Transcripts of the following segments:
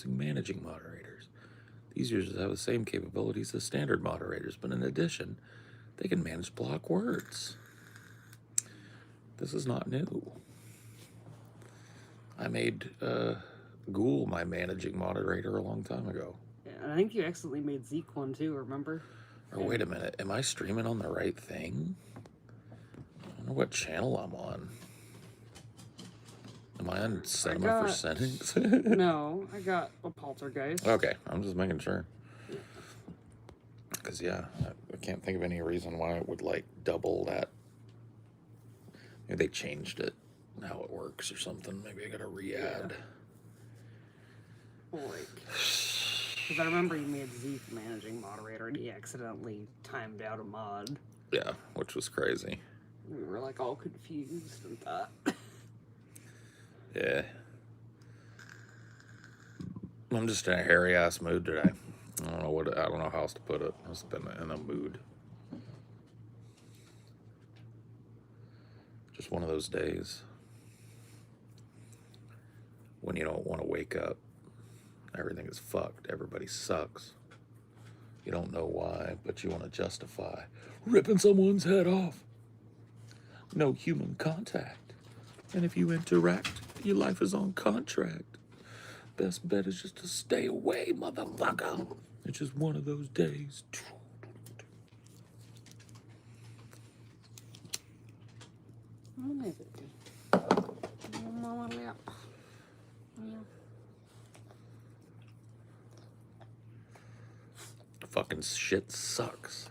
managing moderators. These users have the same capabilities as standard moderators, but in addition, they can manage block words. This is not new. I made Ghoul my managing moderator a long time ago. Yeah, and I think you accidentally made Zeke one too, remember? Or wait a minute, am I streaming on the right thing? I don't know what channel I'm on. Am I on cinema for settings? No, I got a poltergeist. Okay, I'm just making sure. Because, yeah, I can't think of any reason why it would, like, double that. Maybe they changed it, how it works or something. Maybe I gotta re-add. Yeah. Because I remember you made Zeke managing moderator and he accidentally timed out a mod. Yeah, which was crazy. We were like all confused and thought. Yeah. I'm just in a hairy ass mood today. I don't know how else to put it. I've just been in a mood. Just one of those days when you don't want to wake up. Everything is fucked. Everybody sucks. You don't know why, but you want to justify ripping someone's head off. No human contact. And if you interact, your life is on contract. Best bet is just to stay away, motherfucker. It's just one of those days. Fucking shit sucks.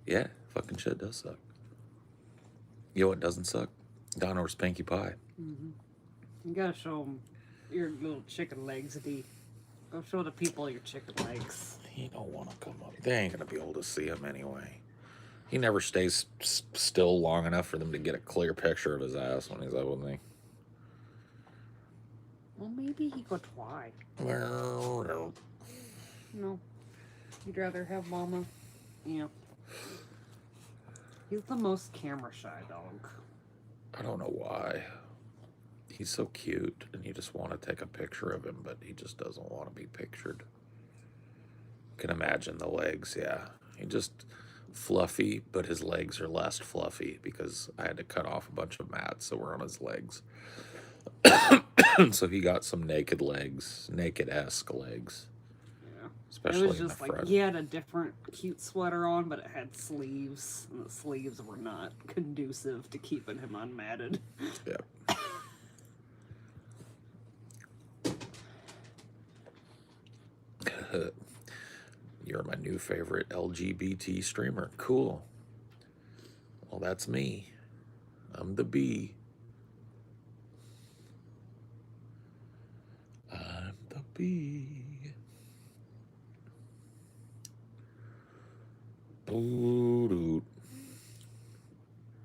Yeah, fucking shit does suck. You know what doesn't suck? Donor's Pinkie Pie. Mm-hmm. You gotta show them your little chicken legs, D. Go show the people your chicken legs. He don't want to come up. They ain't gonna be able to see him anyway. He never stays still long enough for them to get a clear picture of his ass when he's up with me. Well, maybe he could try. Well, no. You'd rather have Mama. Yeah. He's the most camera shy dog. I don't know why. He's so cute, and you just want to take a picture of him, but he just doesn't want to be pictured. Can imagine the legs, yeah. He just fluffy, but his legs are less fluffy because I had to cut off a bunch of mats that were on his legs. So he got some naked legs, naked-esque legs. Yeah. Especially it was just in the front. He had a different cute sweater on, but it had sleeves, and the sleeves were not conducive to keeping him unmatted. Yep. You're my new favorite LGBT streamer. Cool. Well, that's me. I'm the bee. I'm the bee. Boo-doo.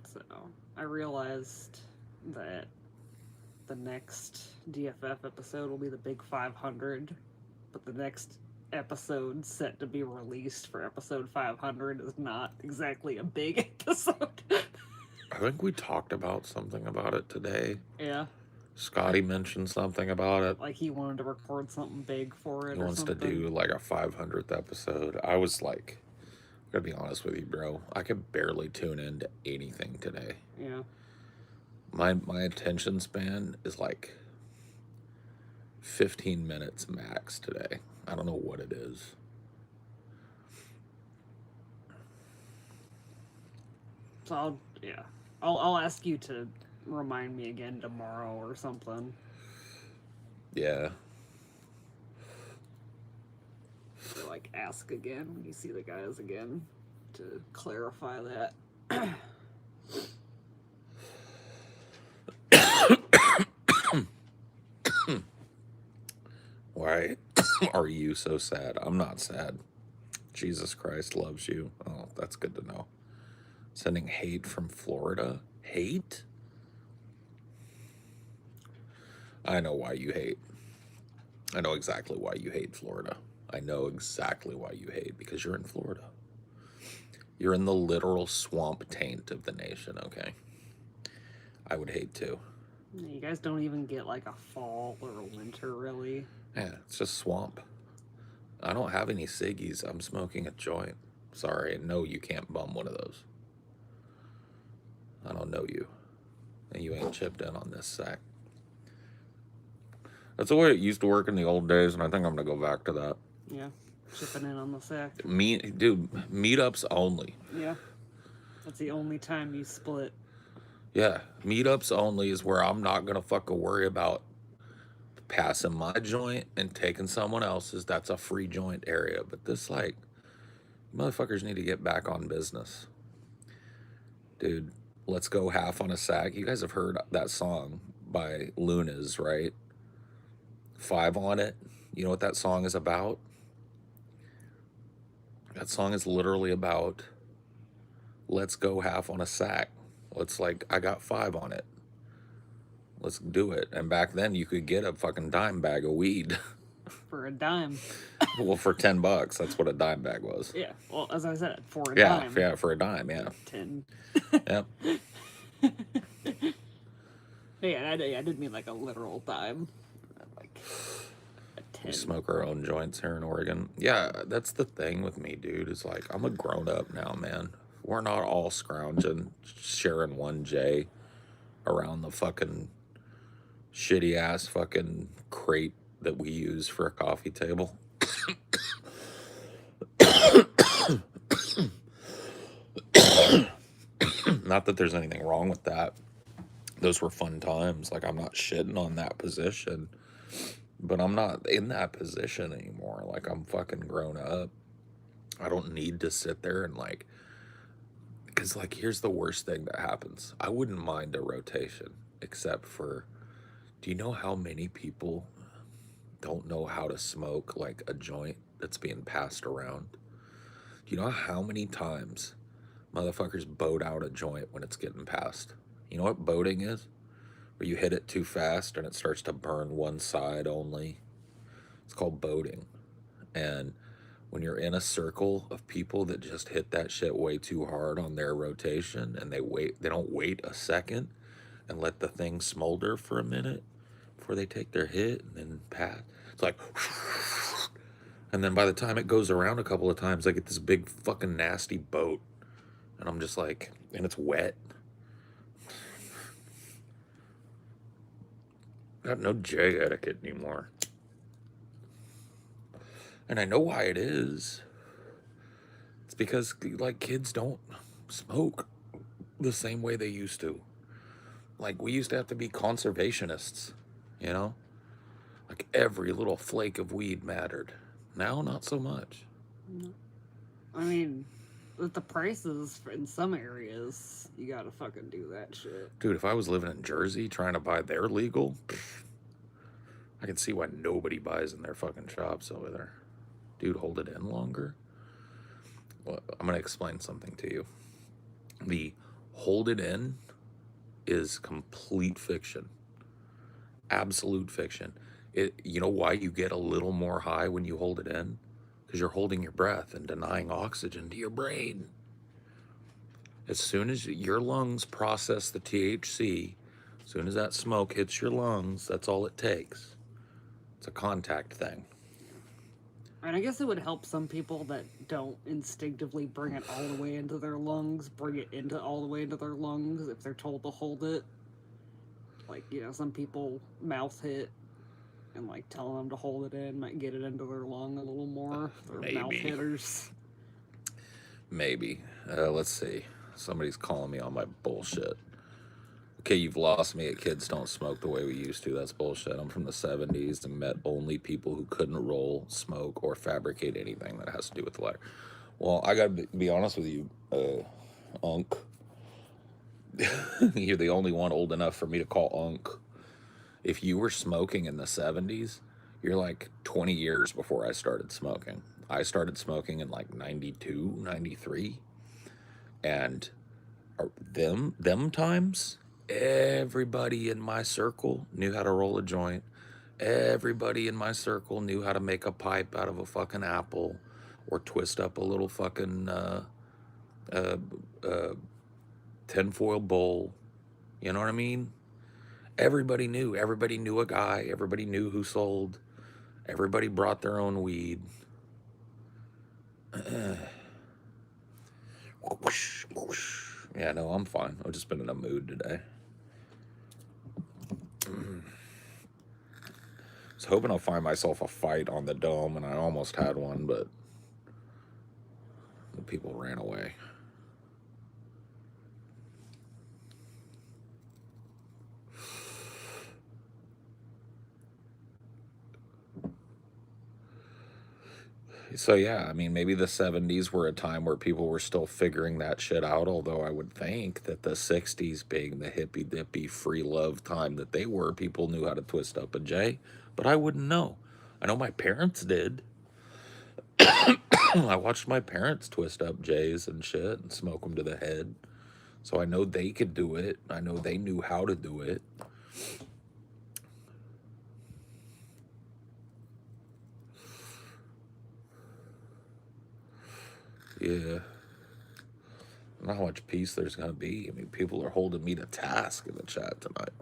So, I realized that the next DFF episode will be the Big 500, but the next episode set to be released for episode 500 is not exactly a big episode. I think we talked about something about it today. Yeah. Scotty mentioned something about it. Like he wanted to record something big for it. He wants to do like a 500th episode. I was like, I gotta be honest with you, bro. I could barely tune into anything today. Yeah. My attention span is like 15 minutes max today. I don't know what it is. So I'll ask you to remind me again tomorrow or something. Yeah. So, like, ask again when you see the guys again to clarify that. Why are you so sad? I'm not sad. Jesus Christ loves you. Oh, that's good to know. Sending hate from Florida? Hate? I know why you hate. I know exactly why you hate Florida. I know exactly why you hate, because you're in Florida. You're in the literal swamp taint of the nation, okay? I would hate too. You guys don't even get like a fall or a winter, really. Yeah, it's just swamp. I don't have any ciggies. I'm smoking a joint. Sorry, no, you can't bum one of those. I don't know you. And you ain't chipped in on this sack. That's the way it used to work in the old days, and I think I'm gonna go back to that. Yeah, chipping in on the sack. Dude, meetups only. Yeah, that's the only time you split. Yeah, meetups only is where I'm not gonna fucking worry about passing my joint and taking someone else's. That's a free joint area. But this, like, motherfuckers need to get back on business. Dude, let's go half on a sack. You guys have heard that song by Lunas, right? 5 on it. You know what that song is about? That song is literally about let's go half on a sack. Let's, like, I got 5 on it. Let's do it. And back then you could get a fucking dime bag of weed. For a dime. Well, for $10, that's what a dime bag was. Yeah, well, as I said, for a Yeah, dime. yeah, for a dime, yeah. 10. Yep. Yeah, I didn't mean like a literal dime. Like a 10. We smoke our own joints here in Oregon. Yeah, that's the thing with me, dude. Is like I'm a grown up now, man. We're not all scrounging, sharing 1J around the fucking shitty ass fucking crate that we use for a coffee table. Not that there's anything wrong with that. Those were fun times. Like, I'm not shitting on that position, but I'm not in that position anymore. Like, I'm fucking grown up. I don't need to sit there and, like, because, like, here's the worst thing that happens. I wouldn't mind a rotation, except for, do you know how many people don't know how to smoke, like, a joint that's being passed around? Do you know how many times motherfuckers boat out a joint when it's getting passed? You know what boating is? Where you hit it too fast and it starts to burn one side only. It's called boating. And when you're in a circle of people that just hit that shit way too hard on their rotation and they don't wait a second and let the thing smolder for a minute before they take their hit and then pass. It's like, and then by the time it goes around a couple of times, I get this big fucking nasty boat. And I'm just like, and it's wet. Got no J etiquette anymore. And I know why it is. It's because, like, kids don't smoke the same way they used to. Like, we used to have to be conservationists, you know? Like, every little flake of weed mattered. Now, not so much. I mean, with the prices in some areas, you gotta fucking do that shit. Dude, if I was living in Jersey trying to buy their legal, I can see why nobody buys in their fucking shops over there. Dude, hold it in longer. Well, I'm going to explain something to you. The hold it in is complete fiction. Absolute fiction. You know why you get a little more high when you hold it in? Because you're holding your breath and denying oxygen to your brain. As soon as your lungs process the THC, as soon as that smoke hits your lungs, that's all it takes. It's a contact thing. And I guess it would help some people that don't instinctively bring it all the way into their lungs, bring it into all the way into their lungs if they're told to hold it. Like, you know, some people mouth hit and, like, telling them to hold it in might get it into their lung a little more. They're mouth hitters. Maybe. Let's see. Somebody's calling me on my bullshit. Okay, you've lost me at kids don't smoke the way we used to. That's bullshit. I'm from the 70s and met only people who couldn't roll, smoke, or fabricate anything that has to do with the lighter. Well, I gotta be honest with you, Unc. You're the only one old enough for me to call Unc. If you were smoking in the 70s, you're like 20 years before I started smoking. I started smoking in like 92, 93. And them times, everybody in my circle knew how to roll a joint. Everybody in my circle knew how to make a pipe out of a fucking apple or twist up a little fucking tinfoil bowl. You know what I mean? Everybody knew. Everybody knew a guy. Everybody knew who sold. Everybody brought their own weed. Yeah, no, I'm fine. I've just been in a mood today. I was hoping I'll find myself a fight on the dome, and I almost had one, but the people ran away. So yeah, I mean, maybe the 70s were a time where people were still figuring that shit out, although I would think that the 60s being the hippy dippy free love time that they were, people knew how to twist up a J, but I wouldn't know. I know my parents did. I watched my parents twist up J's and shit and smoke them to the head. So I know they could do it. I know they knew how to do it. Yeah. I don't know how much peace there's going to be. I mean, people are holding me to task in the chat tonight.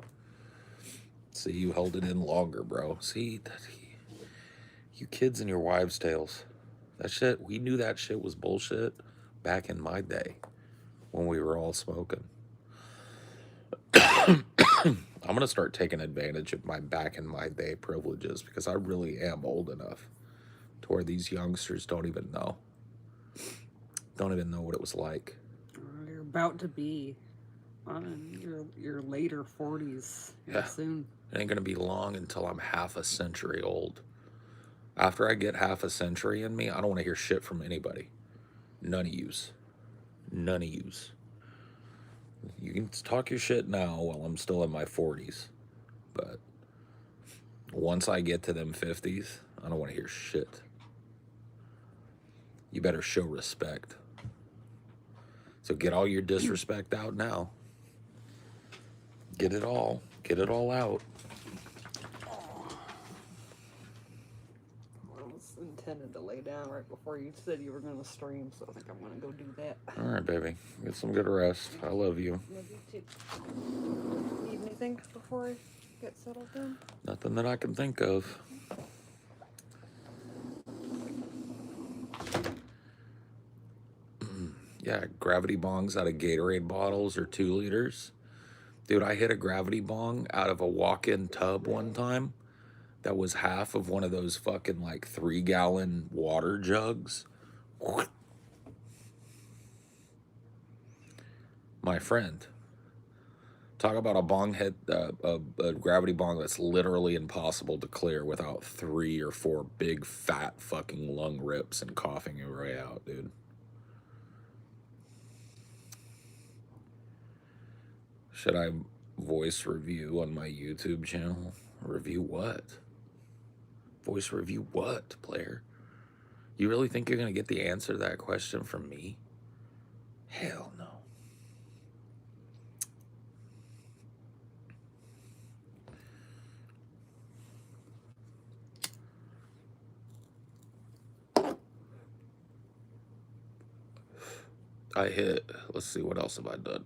See, you held it in longer, bro. See, you kids and your wives' tales. That shit, we knew that shit was bullshit back in my day when we were all smoking. I'm going to start taking advantage of my back in my day privileges because I really am old enough to where these youngsters don't even know what it was like. You're about to be your later 40s soon. It ain't gonna be long until I'm half a century old. After I get half a century in me, I don't want to hear shit from anybody. None of yous. None of yous. You can talk your shit now while I'm still in my 40s, but once I get to them 50s, I don't want to hear shit. You better show respect. So get all your disrespect out now. Get it all out. I was intended to lay down right before you said you were going to stream, so I think I'm going to go do that. All right, baby. Get some good rest. I love you. Love you too. Need anything before I get settled down? Nothing that I can think of. Yeah, gravity bongs out of Gatorade bottles or 2 liters. Dude, I hit a gravity bong out of a walk-in tub one time that was half of one of those fucking like 3-gallon water jugs. My friend, talk about a bong head, a gravity bong that's literally impossible to clear without 3 or 4 big fat fucking lung rips and coughing your way out, dude. Should I voice review on my YouTube channel? Review what? Voice review what, player? You really think you're going to get the answer to that question from me? Hell no. Let's see, what else have I done?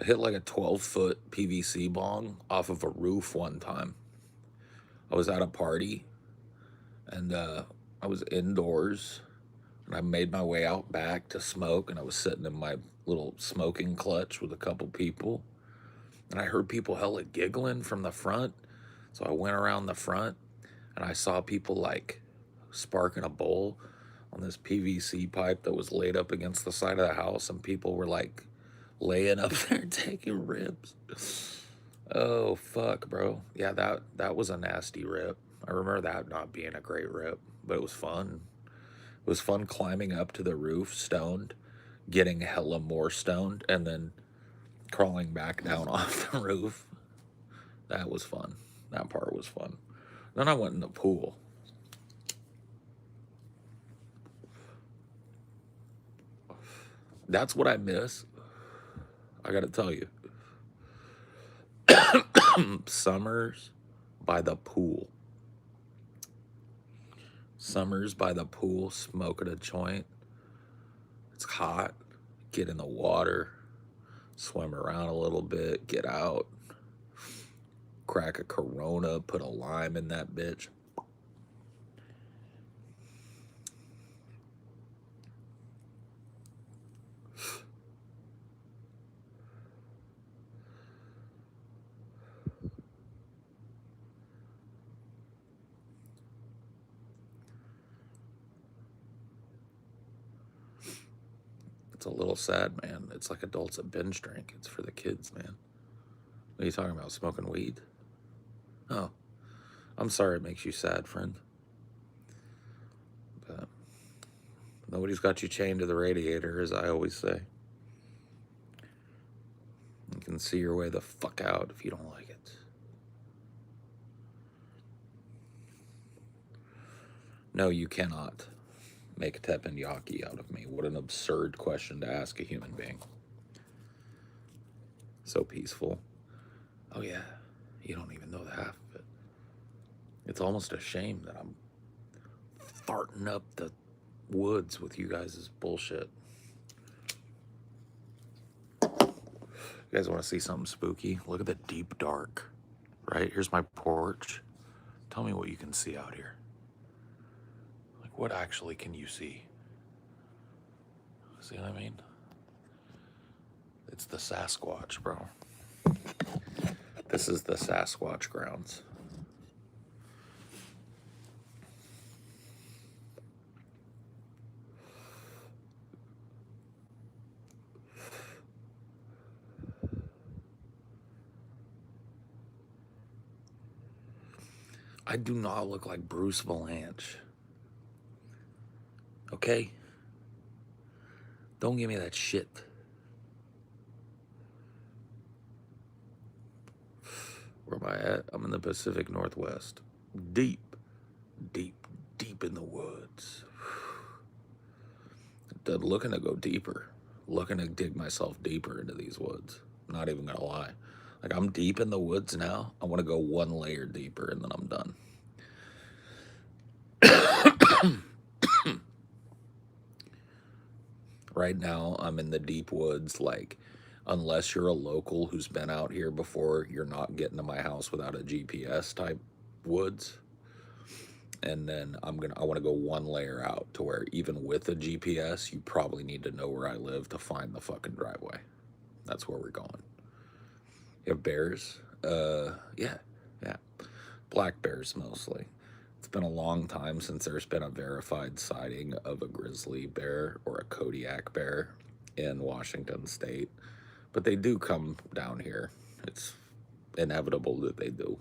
I hit like a 12-foot PVC bong off of a roof one time. I was at a party, and I was indoors, and I made my way out back to smoke, and I was sitting in my little smoking clutch with a couple people, and I heard people hella giggling from the front, so I went around the front, and I saw people like sparking a bowl on this PVC pipe that was laid up against the side of the house, and people were like laying up there taking rips. Oh fuck, bro. Yeah, that was a nasty rip. I remember that not being a great rip, but it was fun. It was fun climbing up to the roof stoned, getting hella more stoned, and then crawling back down off the roof. That was fun. That part was fun. Then I went in the pool. That's what I miss. I gotta tell you. Summers by the pool. Summers by the pool, smoking a joint. It's hot. Get in the water, swim around a little bit, get out. crack a Corona, put a lime in that bitch. It's a little sad, man. It's like adults that binge drink. It's for the kids, man. What are you talking about? Smoking weed? Oh, I'm sorry it makes you sad, friend. But nobody's got you chained to the radiator, as I always say. You can see your way the fuck out if you don't like it. No, you cannot make teppanyaki out of me. What an absurd question to ask a human being. So peaceful. Oh yeah, you don't even know the half of it. It's almost a shame that I'm farting up the woods with you guys' bullshit. You guys want to see something spooky? Look at the deep dark, right? Here's my porch. Tell me what you can see out here. Like, what actually can you see? See what I mean? It's the Sasquatch, bro. This is the Sasquatch grounds. I do not look like Bruce Valanche. Okay? Don't give me that shit. Where am I at? I'm in the Pacific Northwest. Deep, deep, deep in the woods. Looking to go deeper. Looking to dig myself deeper into these woods. I'm not even gonna lie. Like, I'm deep in the woods now. I want to go one layer deeper and then I'm done. Right now, I'm in the deep woods. Like, unless you're a local who's been out here before, you're not getting to my house without a GPS type woods. And then I want to go one layer out to where even with a GPS, you probably need to know where I live to find the fucking driveway. That's where we're going. You have bears? Yeah. Black bears mostly. It's been a long time since there's been a verified sighting of a grizzly bear or a Kodiak bear in Washington state. But they do come down here. It's inevitable that they do.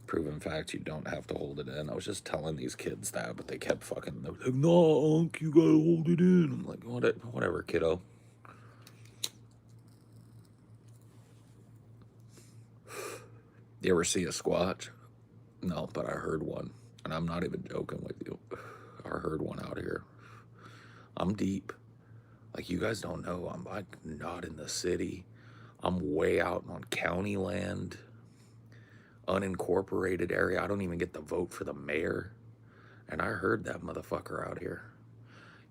Proven fact, you don't have to hold it in. I was just telling these kids that, but they kept fucking, they were like, no, Unc, you gotta hold it in. I'm like, whatever, kiddo. You ever see a squatch? No, but I heard one. And I'm not even joking with you. I heard one out here. I'm deep. Like, you guys don't know, I'm like not in the city. I'm way out on county land, unincorporated area. I don't even get to vote for the mayor. And I heard that motherfucker out here.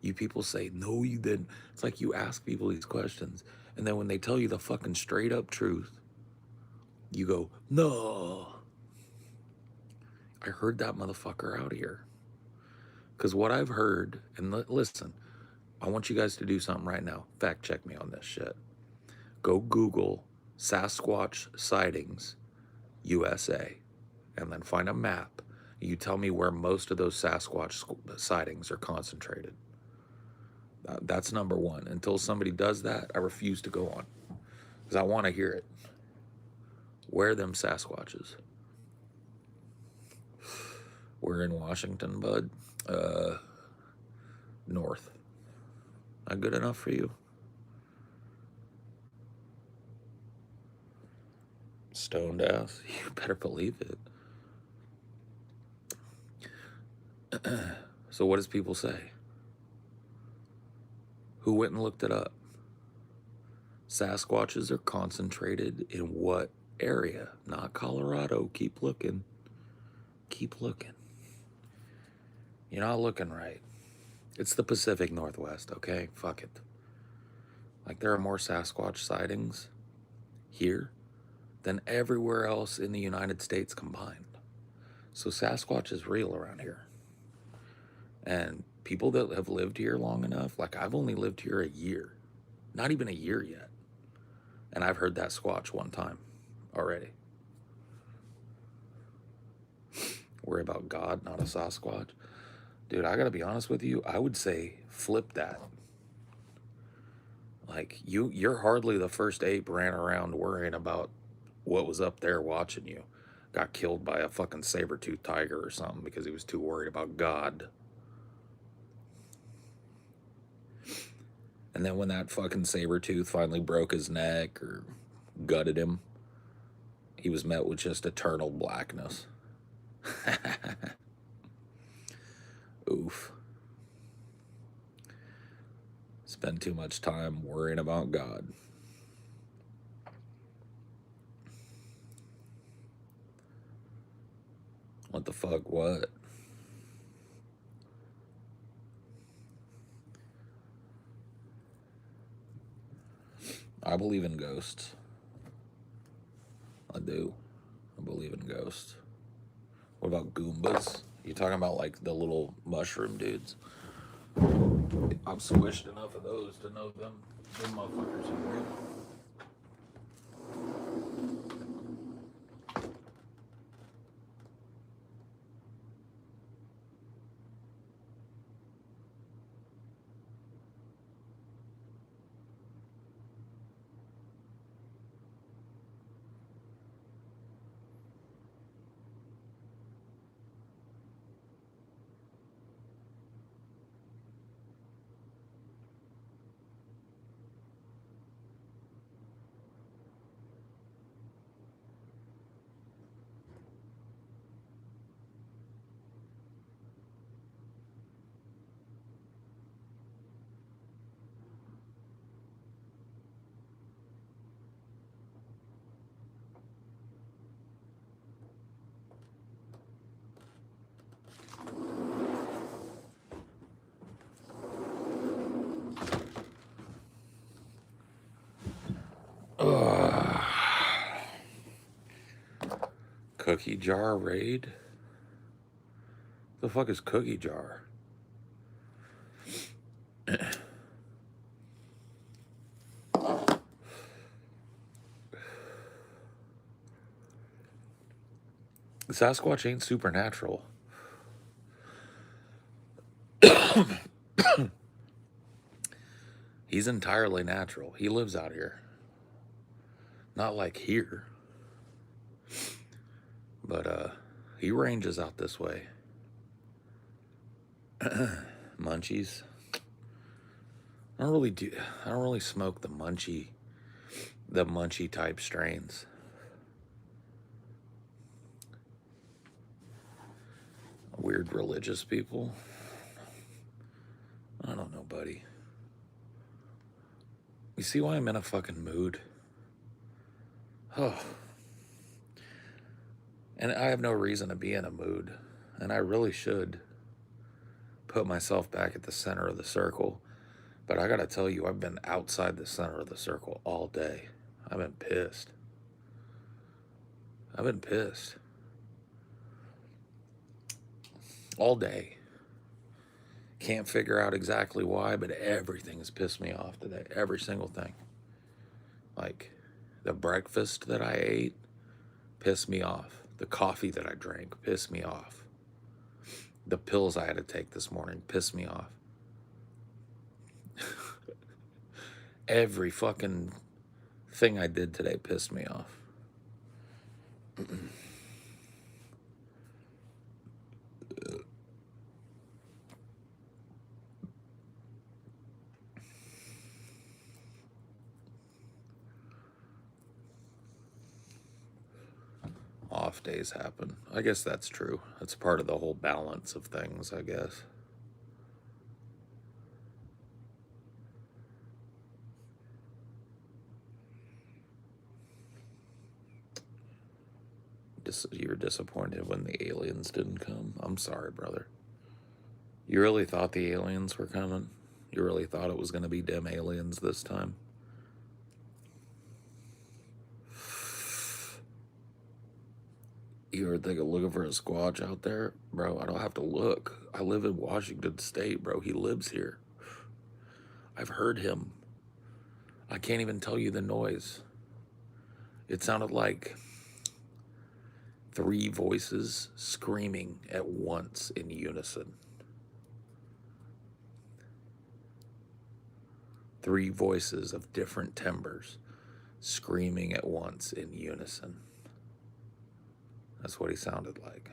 You people say, no, you didn't. It's like you ask people these questions, and then when they tell you the fucking straight up truth, you go, no. I heard that motherfucker out here. Because what I've heard, and listen, I want you guys to do something right now. Fact check me on this shit. Go Google Sasquatch sightings USA, and then find a map. You tell me where most of those Sasquatch sightings are concentrated. That's number one. Until somebody does that, I refuse to go on. Because I want to hear it. Where are them Sasquatches? We're in Washington, bud. North. Not good enough for you? Stoned ass? You better believe it. So what does people say? Who went and looked it up? Sasquatches are concentrated in what area? Not Colorado. Keep looking. Keep looking. You're not looking right. It's the Pacific Northwest, okay? Fuck it. Like, there are more Sasquatch sightings here than everywhere else in the United States combined. So Sasquatch is real around here. And people that have lived here long enough, like I've only lived here a year, not even a year yet. And I've heard that squatch one time already. Worry about God, not a Sasquatch. Dude, I gotta be honest with you, I would say flip that. Like, you're hardly the first ape ran around worrying about what was up there watching you. Got killed by a fucking saber-toothed tiger or something because he was too worried about God. And then when that fucking saber-tooth finally broke his neck or gutted him, he was met with just eternal blackness. Oof. Spend too much time worrying about God. What the fuck, what? I believe in ghosts. I do. I believe in ghosts. What about Goombas? You talking about like the little mushroom dudes? I've squished enough of those to know them motherfuckers are real. Cookie jar raid? The fuck is cookie jar? Sasquatch ain't supernatural. He's entirely natural. He lives out here. Not like here. But he ranges out this way. Munchies. I don't really smoke the munchy type strains. Weird religious people. I don't know, buddy. You see why I'm in a fucking mood? Oh. And I have no reason to be in a mood. And I really should put myself back at the center of the circle. But I gotta tell you, I've been outside the center of the circle all day. I've been pissed. I've been pissed. All day. Can't figure out exactly why, but everything has pissed me off today. Every single thing. Like, the breakfast that I ate pissed me off. The coffee that I drank pissed me off. The pills I had to take this morning pissed me off. Every fucking thing I did today pissed me off. Off days happen. I guess that's true. That's part of the whole balance of things, I guess. You were disappointed when the aliens didn't come. I'm sorry, brother. You really thought the aliens were coming? You really thought it was going to be dim aliens this time? You ever think of looking for a Squatch out there? Bro, I don't have to look. I live in Washington State, bro. He lives here. I've heard him. I can't even tell you the noise. It sounded like 3 voices screaming at once in unison. 3 voices of different timbres screaming at once in unison. That's what he sounded like.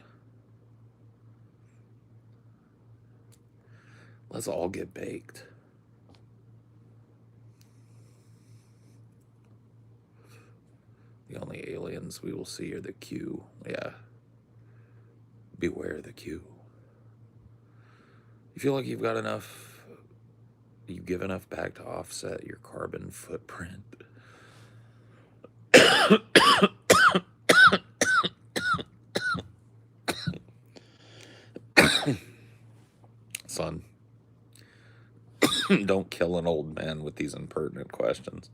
Let's all get baked. The only aliens we will see are the Q. Yeah. Beware the Q. You feel like you've got enough, you give enough back to offset your carbon footprint? Son, don't kill an old man with these impertinent questions.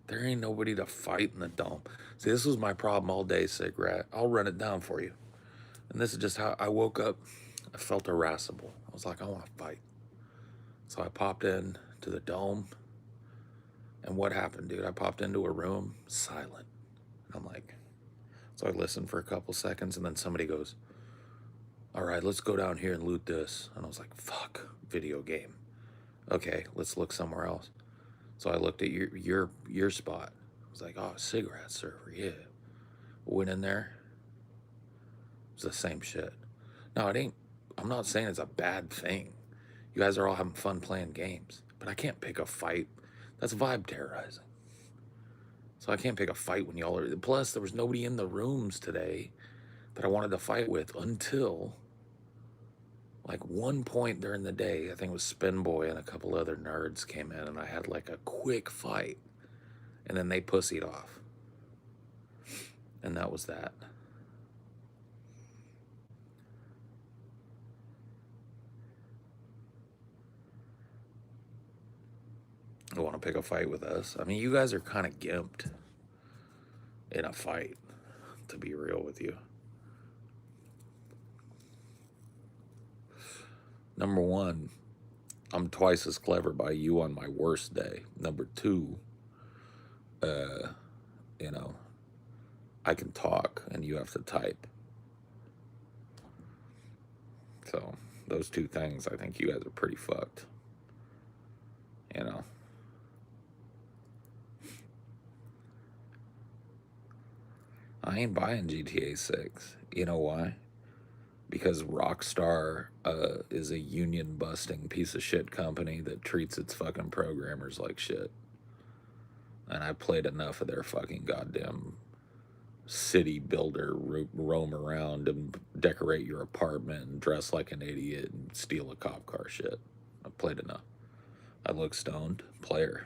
There ain't nobody to fight in the dome. See, this was my problem all day, Cigarette. I'll run it down for you. And this is just how I woke up. I felt irascible. I was like, I want to fight. So I popped in to the dome. And what happened, dude? I popped into a room, silent. And I'm like, so I listened for a couple seconds, and then somebody goes, all right, let's go down here and loot this. And I was like, fuck, video game. Okay, let's look somewhere else. So I looked at your spot. I was like, oh, cigarette server, yeah. Went in there. It was the same shit. Now, I'm not saying it's a bad thing. You guys are all having fun playing games. But I can't pick a fight. That's vibe terrorizing. So I can't pick a fight when y'all are... Plus, there was nobody in the rooms today that I wanted to fight with until... like one point during the day, I think it was Spin Boy and a couple other nerds came in, and I had like a quick fight, and then they pussied off. And that was that. You want to pick a fight with us? I mean, you guys are kind of gimped in a fight, to be real with you. Number one, I'm twice as clever by you on my worst day. Number two, you know, I can talk and you have to type. So those two things, I think you guys are pretty fucked. You know. I ain't buying GTA 6. You know why? Because Rockstar is a union-busting piece of shit company that treats its fucking programmers like shit. And I played enough of their fucking goddamn city builder roam around and decorate your apartment and dress like an idiot and steal a cop car shit. I played enough. I look stoned. Player.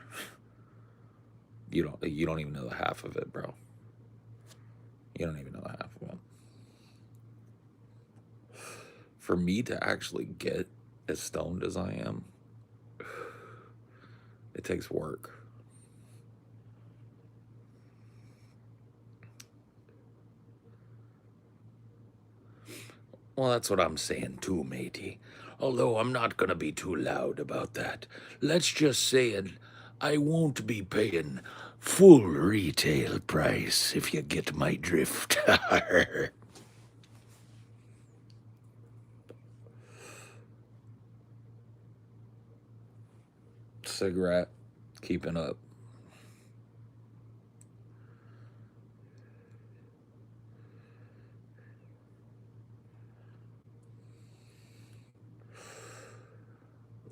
You don't even know the half of it, bro. You don't even know the half of it. For me to actually get as stoned as I am, it takes work. Well, that's what I'm saying too, matey. Although I'm not gonna be too loud about that. Let's just say it, I won't be paying full retail price, if you get my drift. Cigarette, keeping up.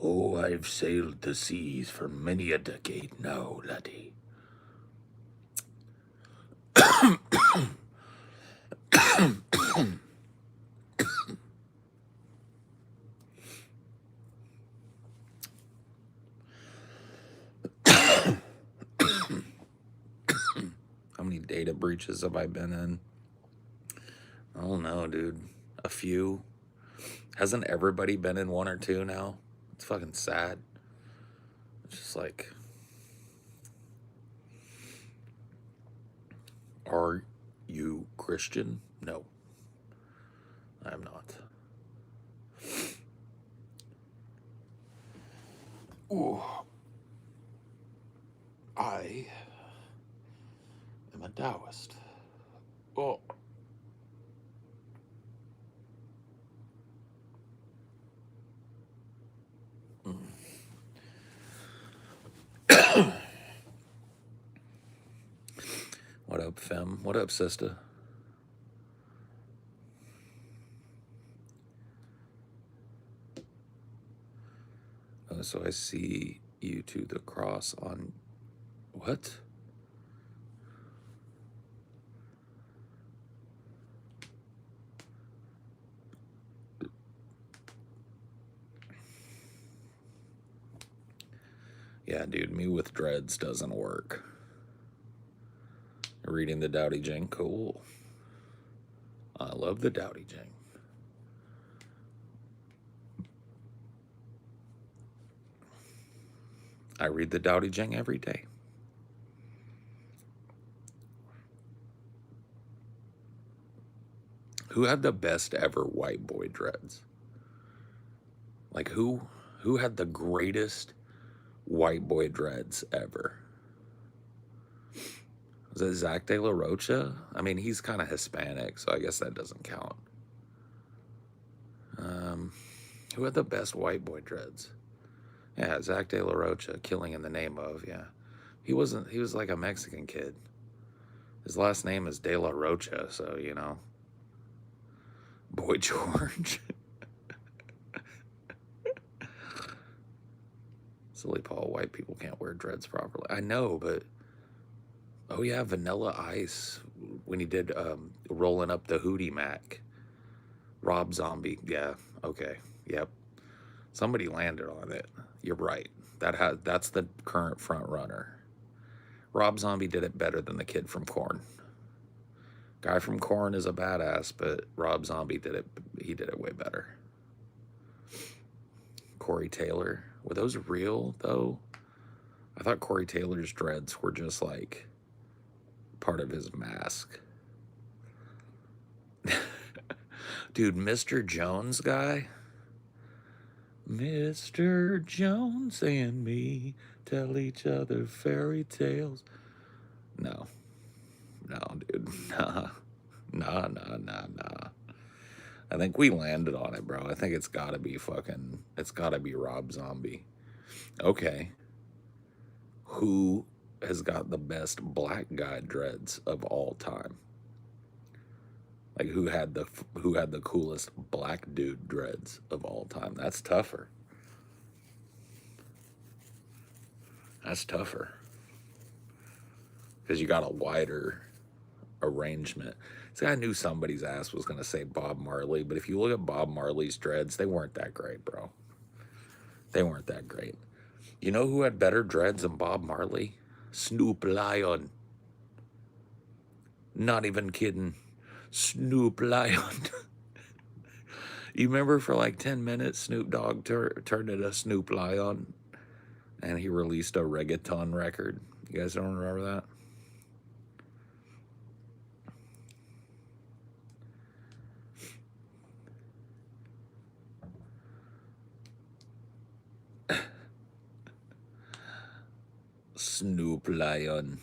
Oh, I've sailed the seas for many a decade now, laddie. How many data breaches have I been in? I don't know, dude. A few. Hasn't everybody been in one or two now? It's fucking sad. It's just like... Are you Christian? No, I'm not. Ooh, I am a Taoist. Oh. What up, fem? What up, sister? So I see you to the cross on what? Yeah, dude, me with dreads doesn't work. Reading the Dowdy Jing, cool. I love the Dowdy Jing. I read the Dowdy Jing every day. Who had the best ever white boy dreads? Like who had the greatest white boy dreads ever? Was it Zach De La Rocha? I mean, he's kind of Hispanic, so I guess that doesn't count. Who had the best white boy dreads? Yeah, Zach De La Rocha, Killing in the Name of, yeah. He was like a Mexican kid. His last name is De La Rocha, so, you know. Boy George. Silly Paul, white people can't wear dreads properly. I know, but oh yeah, Vanilla Ice when he did Rolling Up the Hootie Mac. Rob Zombie, yeah, okay, yep. Somebody landed on it. You're right. That's the current front runner. Rob Zombie did it better than the kid from Korn. Guy from Korn is a badass, but Rob Zombie did it. He did it way better. Corey Taylor, were those real though? I thought Corey Taylor's dreads were just like part of his mask. Dude, Mr. Jones guy. Mr. Jones and me tell each other fairy tales. No, dude. Nah. I think we landed on it, bro. I think it's gotta be Rob Zombie. Okay. Who has got the best black guy dreads of all time? Like who had the coolest black dude dreads of all time? That's tougher. Because you got a wider arrangement. See, I knew somebody's ass was gonna say Bob Marley, but if you look at Bob Marley's dreads, they weren't that great, bro. They weren't that great. You know who had better dreads than Bob Marley? Snoop Lion. Not even kidding. Snoop Lion. You remember for like 10 minutes, Snoop Dogg turned into Snoop Lion, and he released a reggaeton record. You guys don't remember that? Snoop Lion.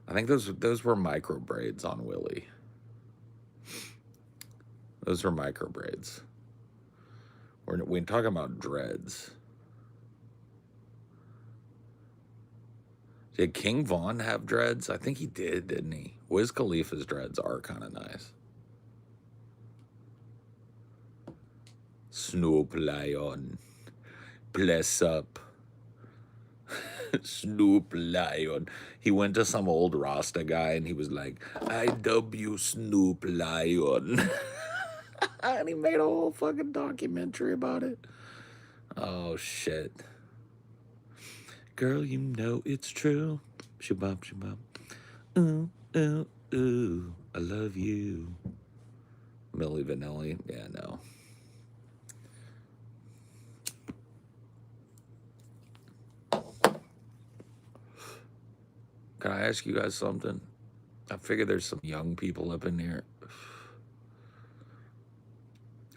I think those were micro braids on Willie. Those were micro braids. We're talking about dreads. Did King Von have dreads? I think he did, didn't he? Wiz Khalifa's dreads are kind of nice. Snoop Lion. Bless up. Snoop Lion. He went to some old Rasta guy and he was like, I dub you Snoop Lion. And he made a whole fucking documentary about it. Oh, shit. Girl, you know it's true. Shabab, shabab. Ooh, ooh, ooh. I love you. Milli Vanilli. Yeah, no. Can I ask you guys something? I figure there's some young people up in here.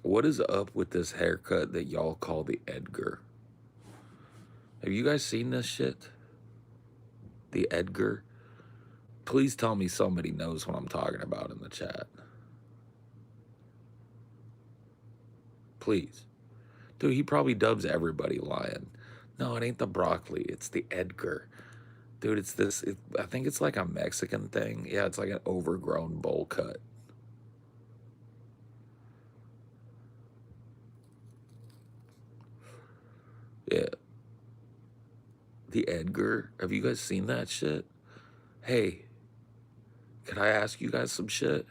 What is up with this haircut that y'all call the Edgar? Have you guys seen this shit? The Edgar? Please tell me somebody knows what I'm talking about in the chat. Please. Dude, he probably dubs everybody lion. No, it ain't the broccoli. It's the Edgar. Dude, it's this. I think it's like a Mexican thing. Yeah, it's like an overgrown bowl cut. Yeah. The Edgar. Have you guys seen that shit? Hey, could I ask you guys some shit?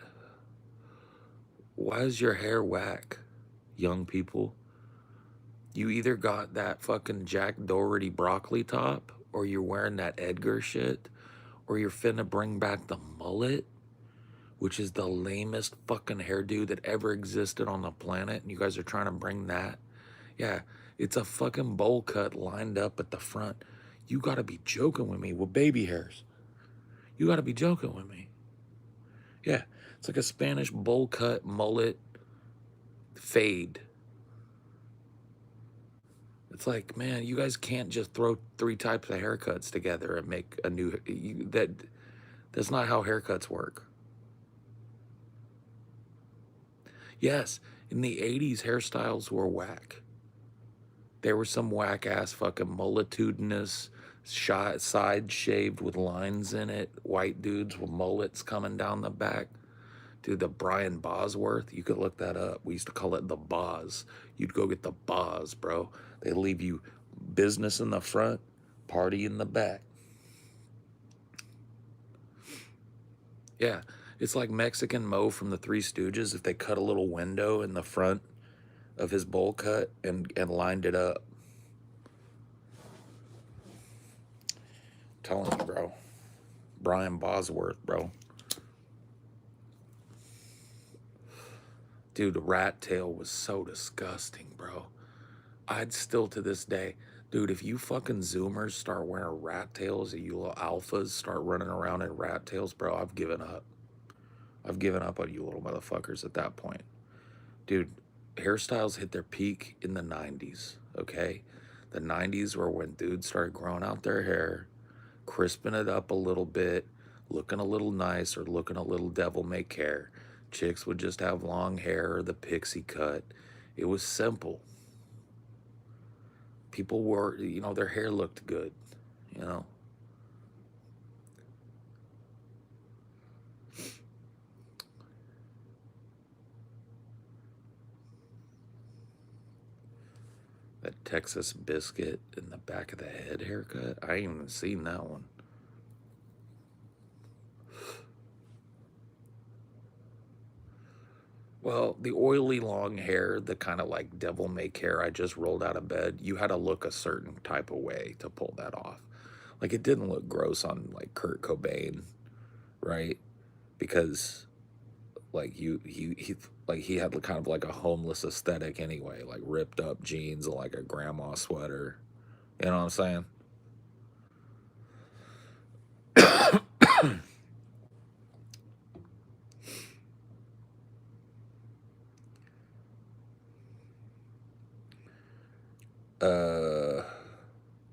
Why is your hair whack, young people? You either got that fucking Jack Doherty broccoli top, or you're wearing that Edgar shit, or you're finna bring back the mullet, which is the lamest fucking hairdo that ever existed on the planet, and you guys are trying to bring that. Yeah, it's a fucking bowl cut lined up at the front. You gotta be joking with me with baby hairs. You gotta be joking with me. Yeah, it's like a Spanish bowl cut mullet fade. It's like, man, you guys can't just throw 3 types of haircuts together and make a new. That's not how haircuts work. Yes, in the 80s, hairstyles were whack. There were some whack ass fucking multitudinous, side shaved with lines in it, white dudes with mullets coming down the back. Dude, the Brian Bosworth, you could look that up. We used to call it the Boz. You'd go get the Boz, bro. They leave you business in the front, party in the back. Yeah, it's like Mexican Mo from the Three Stooges if they cut a little window in the front of his bowl cut and lined it up. I'm telling you, bro. Brian Bosworth, bro. Dude, Rat Tail was so disgusting, bro. I'd still to this day, dude, if you fucking Zoomers start wearing rat tails, or you little alphas start running around in rat tails, bro, I've given up. I've given up on you little motherfuckers at that point. Dude, hairstyles hit their peak in the 90s, okay? The 90s were when dudes started growing out their hair, crisping it up a little bit, looking a little nice, or looking a little devil may care. Chicks would just have long hair or the pixie cut. It was simple. People were, their hair looked good, That Texas biscuit in the back of the head haircut, I ain't even seen that one. Well, the oily long hair, the kind of like devil may care, I just rolled out of bed, you had to look a certain type of way to pull that off. Like, it didn't look gross on like Kurt Cobain, right? Because like he had kind of like a homeless aesthetic anyway, like ripped up jeans and like a grandma sweater. You know what I'm saying?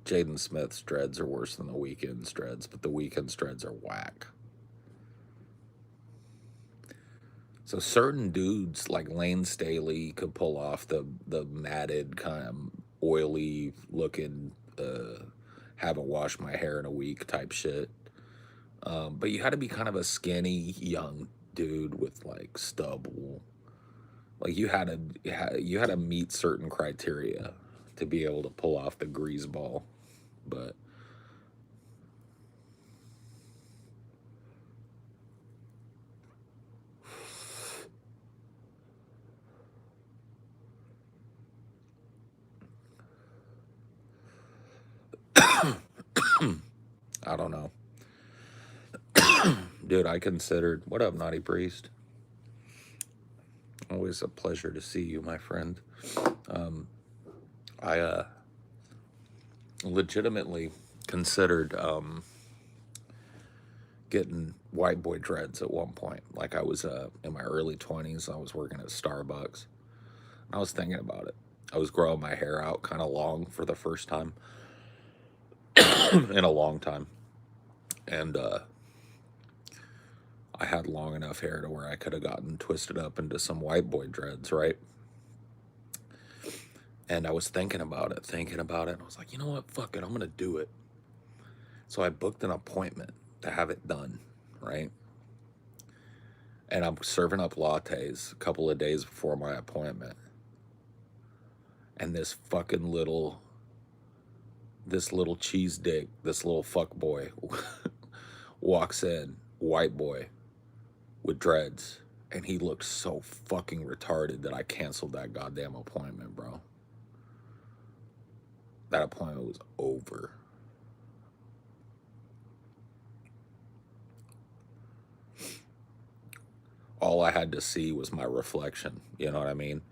Jaden Smith's dreads are worse than the Weeknd's dreads, but the Weeknd's dreads are whack. So certain dudes like Lane Staley could pull off the matted kind of oily looking, haven't washed my hair in a week type shit. But you had to be kind of a skinny young dude with like stubble. Like you had to meet certain criteria to be able to pull off the grease ball. But I don't know. Dude, I considered, what up, Naughty Priest? Always a pleasure to see you, my friend. I legitimately considered getting white boy dreads at one point. Like I was in my early 20s, I was working at Starbucks. I was thinking about it. I was growing my hair out kind of long for the first time in a long time. And I had long enough hair to where I could have gotten twisted up into some white boy dreads, right? And I was thinking about it. And I was like, you know what? Fuck it. I'm going to do it. So I booked an appointment to have it done, right? And I'm serving up lattes a couple of days before my appointment. And this little cheese dick, this little fuck boy walks in, white boy with dreads. And he looked so fucking retarded that I canceled that goddamn appointment, bro. That appointment was over. All I had to see was my reflection. You know what I mean?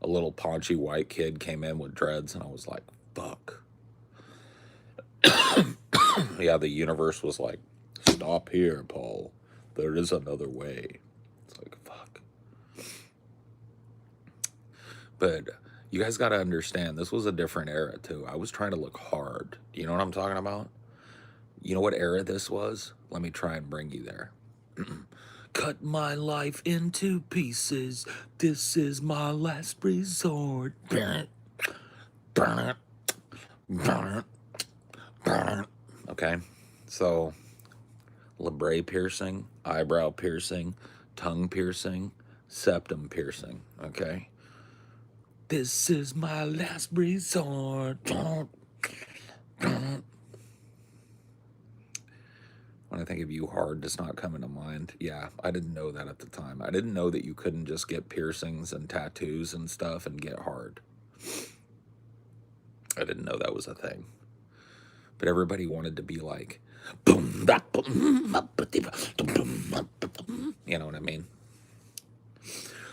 A little paunchy white kid came in with dreads, and I was like, fuck. Yeah, the universe was like, stop here, Paul. There is another way. It's like, fuck. But you guys got to understand, this was a different era, too. I was trying to look hard. You know what I'm talking about? You know what era this was? Let me try and bring you there. Cut my life into pieces. This is my last resort. Okay, so labret piercing, eyebrow piercing, tongue piercing, septum piercing. Okay, this is my last resort. When I think of you, hard does not come into mind. Yeah, I didn't know that at the time. I didn't know that you couldn't just get piercings and tattoos and stuff and get hard. I didn't know that was a thing. But everybody wanted to be like, you know what I mean?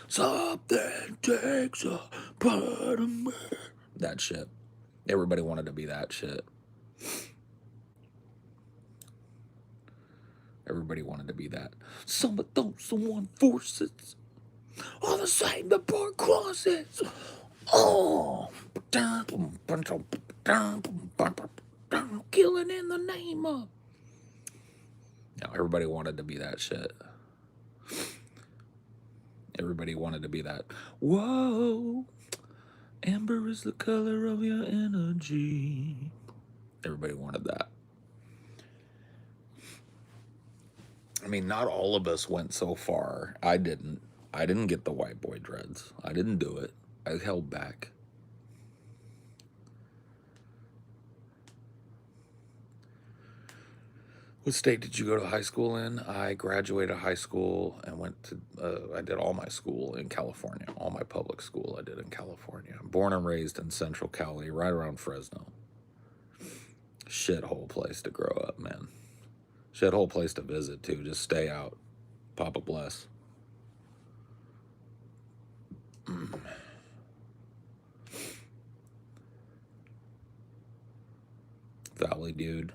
Something takes a part of me. That shit. Everybody wanted to be that shit. Everybody wanted to be that. Some of those someone forces are the same that pour crosses. Oh, killing in the name of. Now, everybody wanted to be that shit. Everybody wanted to be that. Whoa, amber is the color of your energy. Everybody wanted that. I mean, not all of us went so far. I didn't. I didn't get the white boy dreads. I didn't do it. I held back. What state did you go to high school in? I graduated high school and went to, I did all my school in California. All my public school I did in California. I'm born and raised in Central Cali, right around Fresno. Shithole place to grow up, man. Shithole place to visit, too. Just stay out. Papa bless. Valley dude,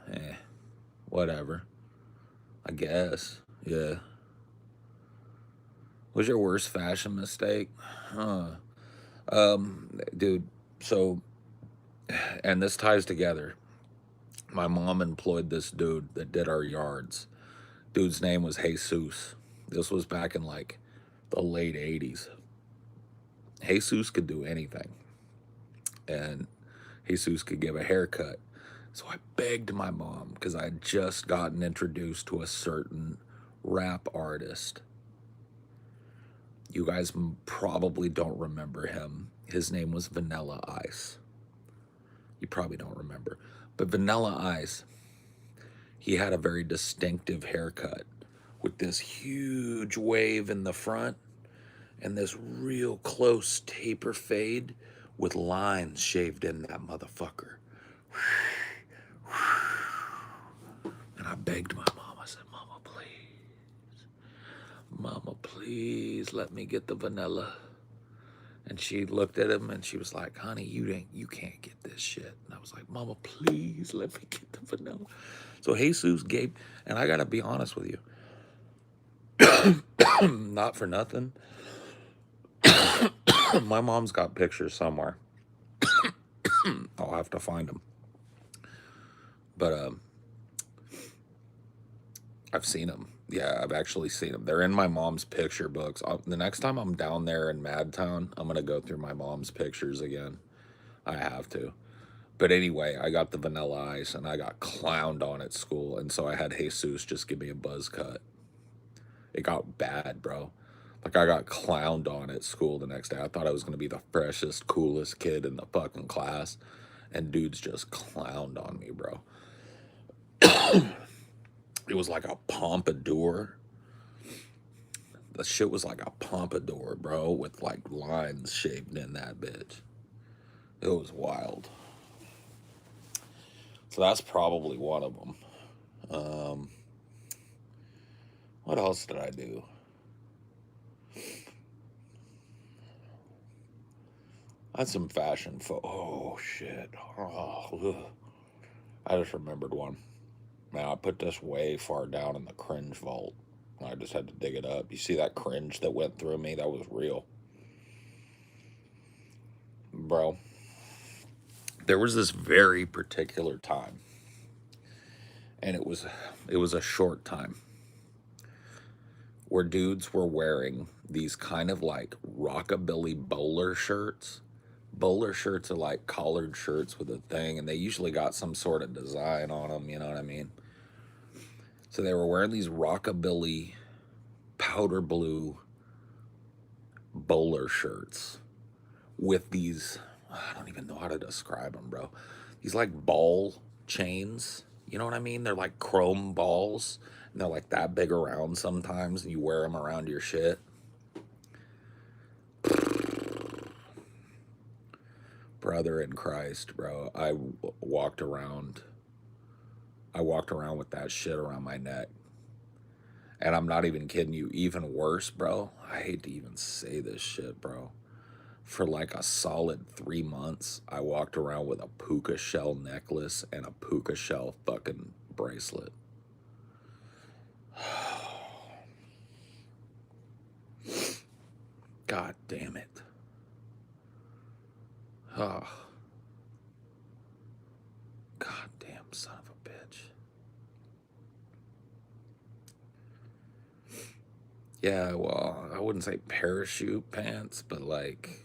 whatever. I guess, yeah. What's your worst fashion mistake? Dude, so, and this ties together. My mom employed this dude that did our yards. Dude's name was Jesus. This was back in like the late 80s. Jesus could do anything. And Jesus could give a haircut. So I begged my mom, because I had just gotten introduced to a certain rap artist. You guys probably don't remember him. His name was Vanilla Ice. You probably don't remember. But Vanilla Ice, he had a very distinctive haircut with this huge wave in the front and this real close taper fade with lines shaved in that motherfucker. And I begged my mom. I said, Mama, please let me get the vanilla. And And she looked at him and she was like, honey, you can't get this shit. And I was like, Mama, please let me get the vanilla. So Jesus gave, and I gotta be honest with you, not for nothing. My mom's got pictures somewhere. I'll have to find them. But I've seen them. Yeah, I've actually seen them. They're in my mom's picture books. The next time I'm down there in Madtown, I'm gonna go through my mom's pictures again. I have to. But anyway, I got the vanilla ice and I got clowned on at school, and so I had Jesus just give me a buzz cut. It got bad, bro. Like, I got clowned on at school the next day. I thought I was gonna be the freshest, coolest kid in the fucking class, and dudes just clowned on me, bro. It was like a pompadour. The shit was like a pompadour, bro, with like lines shaved in that bitch. It was wild. So that's probably one of them. What else did I do? I had some fashion oh shit. Oh, ugh. I just remembered one. Man, I put this way far down in the cringe vault. I just had to dig it up. You see that cringe that went through me? That was real. Bro, there was this very particular time, and it was a short time, where dudes were wearing these kind of like rockabilly bowler shirts. Bowler shirts are like collared shirts with a thing, and they usually got some sort of design on them, you know what I mean? So they were wearing these rockabilly powder blue bowler shirts with these, I don't even know how to describe them, bro. These like ball chains, you know what I mean? They're like chrome balls, and they're like that big around sometimes, and you wear them around your shit. Brother in Christ, bro. I walked around with that shit around my neck. And I'm not even kidding you. Even worse, bro. I hate to even say this shit, bro. For like a solid 3 months, I walked around with a puka shell necklace and a puka shell fucking bracelet. God damn it. Oh. God damn son of a bitch. Yeah, well, I wouldn't say parachute pants, but like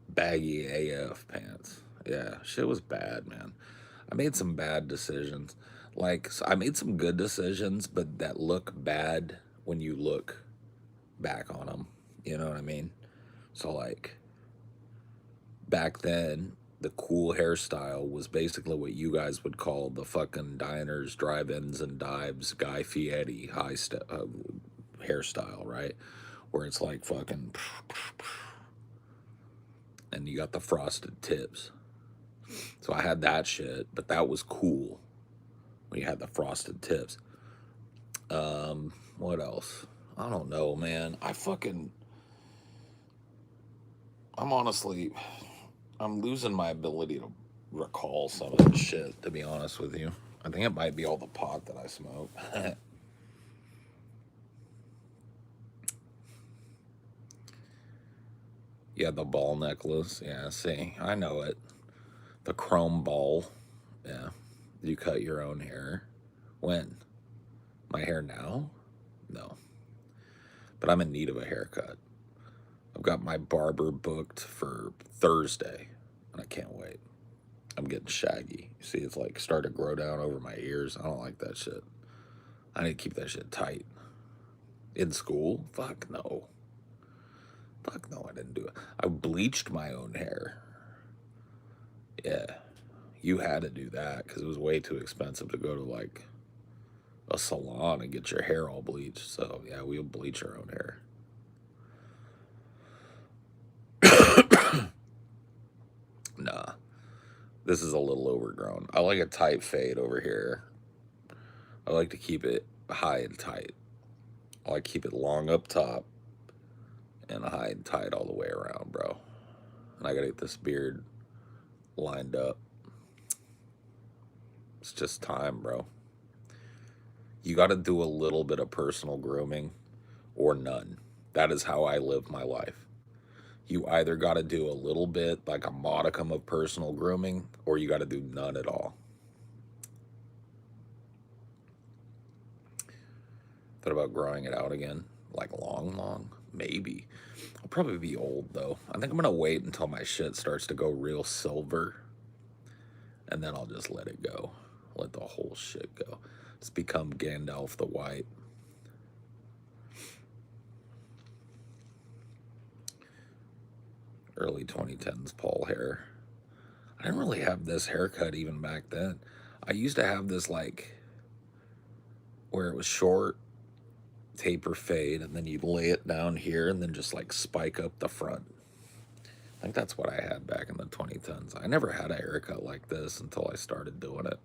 baggy AF pants. Yeah, shit was bad, man. I made some bad decisions. Like, so I made some good decisions, but that look bad when you look back on them. You know what I mean? So, like, back then, the cool hairstyle was basically what you guys would call the fucking diners, drive-ins, and dives Guy Fieri hairstyle, right? Where it's like fucking, and you got the frosted tips. So I had that shit, but that was cool when you had the frosted tips. What else? I don't know, man. I'm losing my ability to recall some of this shit, to be honest with you. I think it might be all the pot that I smoke. Yeah, the ball necklace. Yeah, see, I know it. The chrome ball. Yeah. You cut your own hair. When? My hair now? No. But I'm in need of a haircut. I've got my barber booked for Thursday, and I can't wait. I'm getting shaggy. You see, it's like starting to grow down over my ears. I don't like that shit. I need to keep that shit tight. In school? Fuck no. Fuck no, I didn't do it. I bleached my own hair. Yeah. You had to do that because it was way too expensive to go to like a salon and get your hair all bleached. So yeah, we'll bleach our own hair. Nah, this is a little overgrown. I like a tight fade over here. I like to keep it high and tight. I like to keep it long up top and high and tight all the way around, bro. And I gotta get this beard lined up. It's just time, bro. You gotta do a little bit of personal grooming or none. That is how I live my life. You either gotta do a little bit, like a modicum of personal grooming, or you gotta do none at all. Thought about growing it out again, like long, maybe. I'll probably be old though. I think I'm gonna wait until my shit starts to go real silver, and then I'll just let it go. Let the whole shit go. Just become Gandalf the White. Early 2010s Paul hair. I didn't really have this haircut even back then. I used to have this like where it was short, taper fade, and then you'd lay it down here and then just like spike up the front. I think that's what I had back in the 2010s. I never had a haircut like this until I started doing it.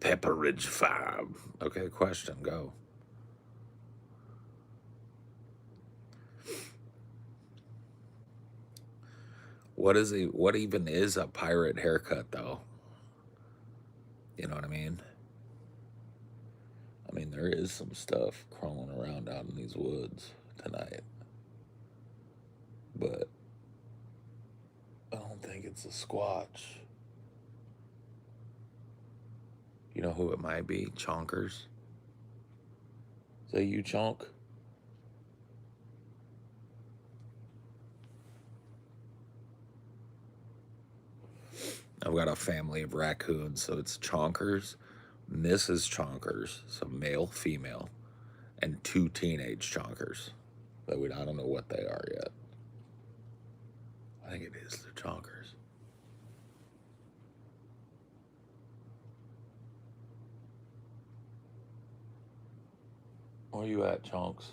Pepperidge Farm. Okay, question, go. What even is a pirate haircut though? You know what I mean? I mean, there is some stuff crawling around out in these woods tonight. But I don't think it's a squatch. You know who it might be? Chonkers. Is that you, Chonk? I've got a family of raccoons, so it's Chonkers, Mrs. Chonkers, so male, female, and 2 teenage Chonkers. But I don't know what they are yet. I think it is the Chonkers. Where you at, Chonks?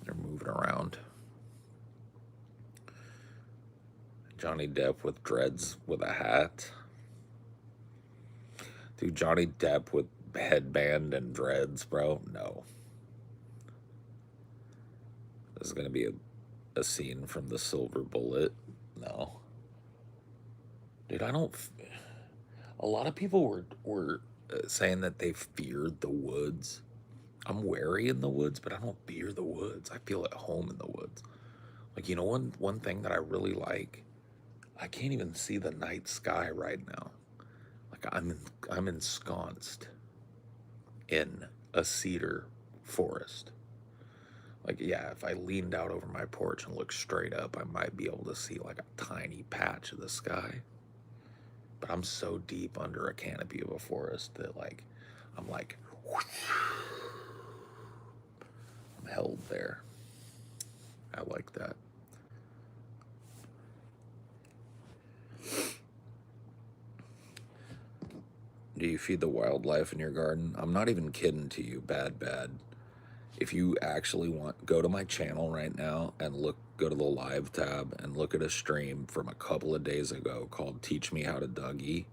They're moving around. Johnny Depp with dreads with a hat. Dude, Johnny Depp with headband and dreads, bro? No. This is going to be a scene from The Silver Bullet. No. Dude, I don't... A lot of people were saying that they feared the woods. I'm wary in the woods, but I don't fear the woods. I feel at home in the woods. Like, you know, one thing that I really like, I can't even see the night sky right now. Like I'm ensconced in a cedar forest. Like, yeah, if I leaned out over my porch and looked straight up, I might be able to see like a tiny patch of the sky. But I'm so deep under a canopy of a forest that like I'm like I'm held there. I like that. Do you feed the wildlife in your garden? I'm not even kidding to you, bad. If you actually go to my channel right now and go to the live tab and look at a stream from a couple of days ago called Teach Me How to Dougie,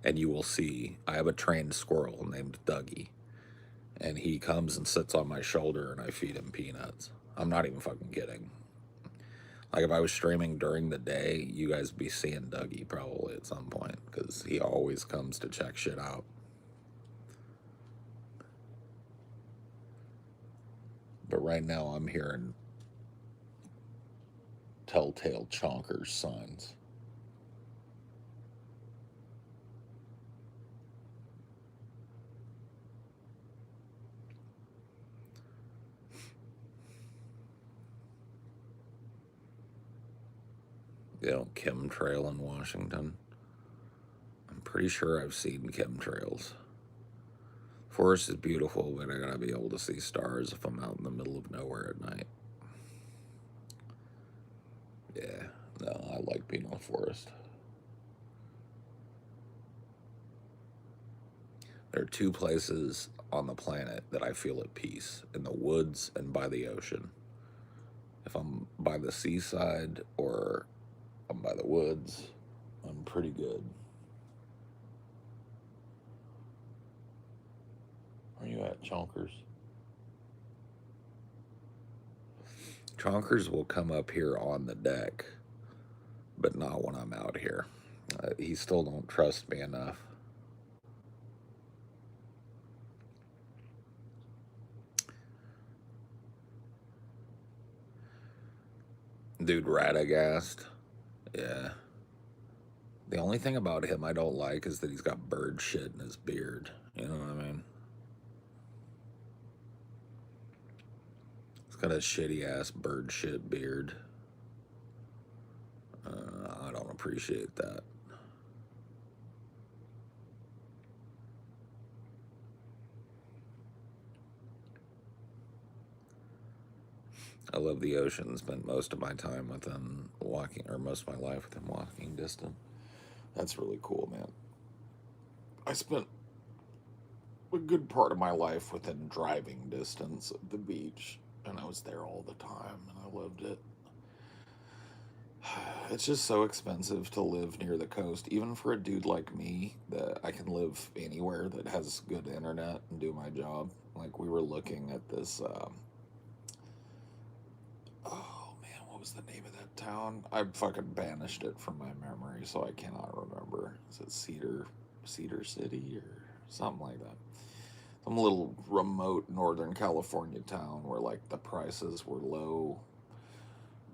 and you will see I have a trained squirrel named Dougie, and he comes and sits on my shoulder and I feed him peanuts. I'm not even fucking kidding. Like if I was streaming during the day, you guys would be seeing Dougie probably at some point because he always comes to check shit out. But right now I'm hearing telltale chonkers signs. They don't chemtrail in Washington. pretty sure I've seen chemtrails. Forest is beautiful, but I gotta be able to see stars if I'm out in the middle of nowhere at night. Yeah, no, I like being in the forest. There are two places on the planet that I feel at peace: in the woods and by the ocean. If I'm by the seaside or I'm by the woods, I'm pretty good. Where are you at, Chonkers? Chonkers will come up here on the deck, but not when I'm out here. He still don't trust me enough. Dude, Radagast. Yeah. The only thing about him I don't like is that he's got bird shit in his beard. You know what I mean? He's got a shitty ass bird shit beard. I don't appreciate that. I love the ocean. Spent most of my time within walking, or most of my life within walking distance. That's really cool, man. I spent a good part of my life within driving distance of the beach, and I was there all the time, and I loved it. It's just so expensive to live near the coast, even for a dude like me that I can live anywhere that has good internet and do my job. Like, we were looking at this. Oh man, what was the name of that town? I fucking banished it from my memory, so I cannot remember. Is it Cedar City or something like that? Some little remote Northern California town where like the prices were low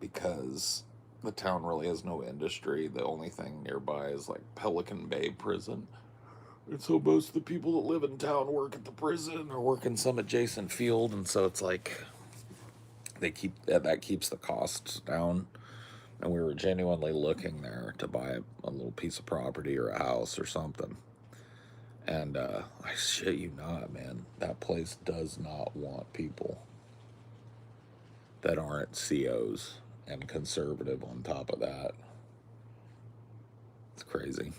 because the town really has no industry. The only thing nearby is like Pelican Bay Prison. And so most of the people that live in town work at the prison or work in some adjacent field, and so it's like that keeps the costs down. And we were genuinely looking there to buy a little piece of property or a house or something. And I shit you not, man, that place does not want people that aren't COs and conservative on top of that. It's crazy.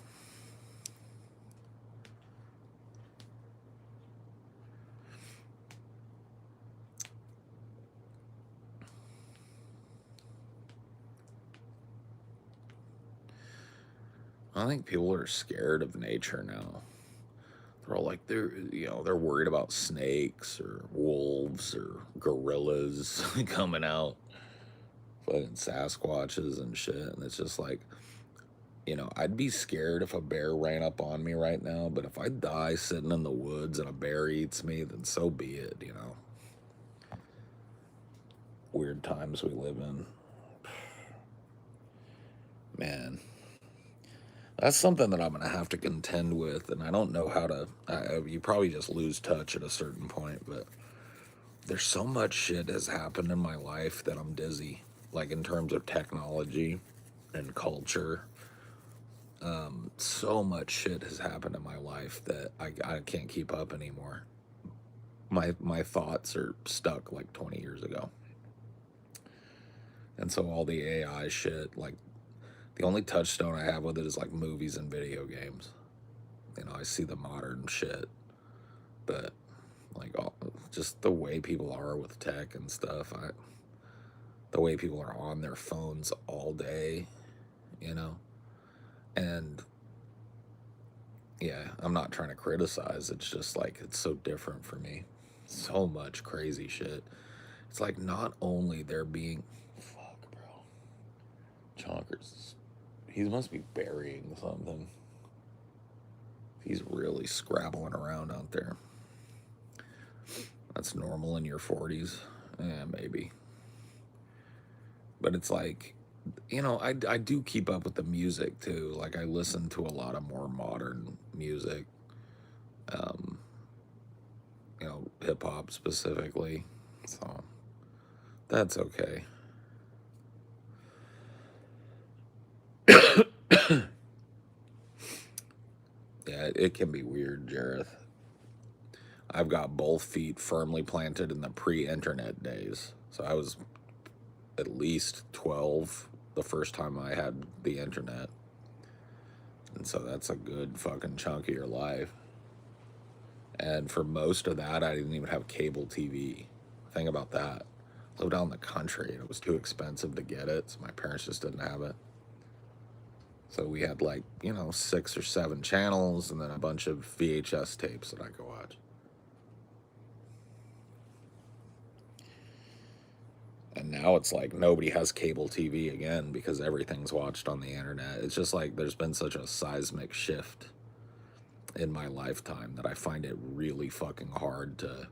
I think people are scared of nature now. They're all like they're worried about snakes or wolves or gorillas coming out, fucking Sasquatches and shit. And it's just like, I'd be scared if a bear ran up on me right now, but if I die sitting in the woods and a bear eats me, then so be it. Weird times we live in. Man, that's something that I'm going to have to contend with, and I don't know how to. You probably just lose touch at a certain point, but there's so much shit has happened in my life that I'm dizzy, like in terms of technology and culture. So much shit has happened in my life that I can't keep up anymore. My thoughts are stuck like 20 years ago. And so all the AI shit, like the only touchstone I have with it is like movies and video games. I see the modern shit, but like just the way people are with tech and stuff, the way people are on their phones all day, and yeah, I'm not trying to criticize. It's just like it's so different for me. So much crazy shit. It's like not only there being, fuck, bro, Chonkers. He must be burying something. He's really scrabbling around out there. That's normal in your 40s. Yeah, maybe. But it's like, I do keep up with the music too. Like I listen to a lot of more modern music. Hip hop specifically. So that's okay. it can be weird, Jareth. I've got both feet firmly planted in the pre-internet days. So I was at least 12 the first time I had the internet. And so that's a good fucking chunk of your life. And for most of that, I didn't even have cable TV. Think about that. I lived out in the country and it was too expensive to get it, so my parents just didn't have it. So we had like, 6 or 7 channels and then a bunch of VHS tapes that I could watch. And now it's like nobody has cable TV again because everything's watched on the internet. It's just like there's been such a seismic shift in my lifetime that I find it really fucking hard to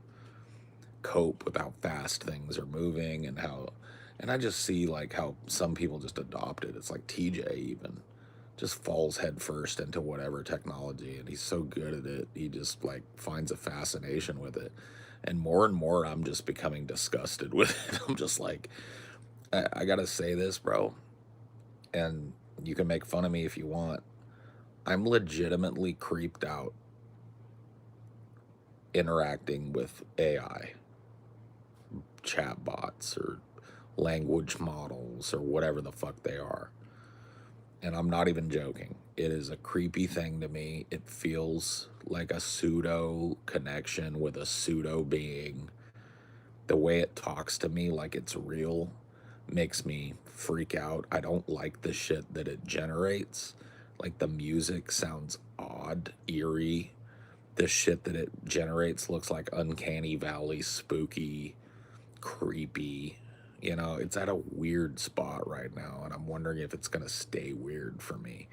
cope with how fast things are moving and I just see like how some people just adopt it. It's like TJ even just falls headfirst into whatever technology and he's so good at it. He just like finds a fascination with it. And more I'm just becoming disgusted with it. I'm just like, I gotta say this, bro, and you can make fun of me if you want. I'm legitimately creeped out interacting with AI, chatbots, or language models, or whatever the fuck they are. And I'm not even joking. It is a creepy thing to me. It feels like a pseudo connection with a pseudo being. The way it talks to me like it's real makes me freak out. I don't like the shit that it generates. Like the music sounds odd, eerie. The shit that it generates looks like uncanny valley, spooky, creepy. It's at a weird spot right now, and I'm wondering if it's gonna stay weird for me,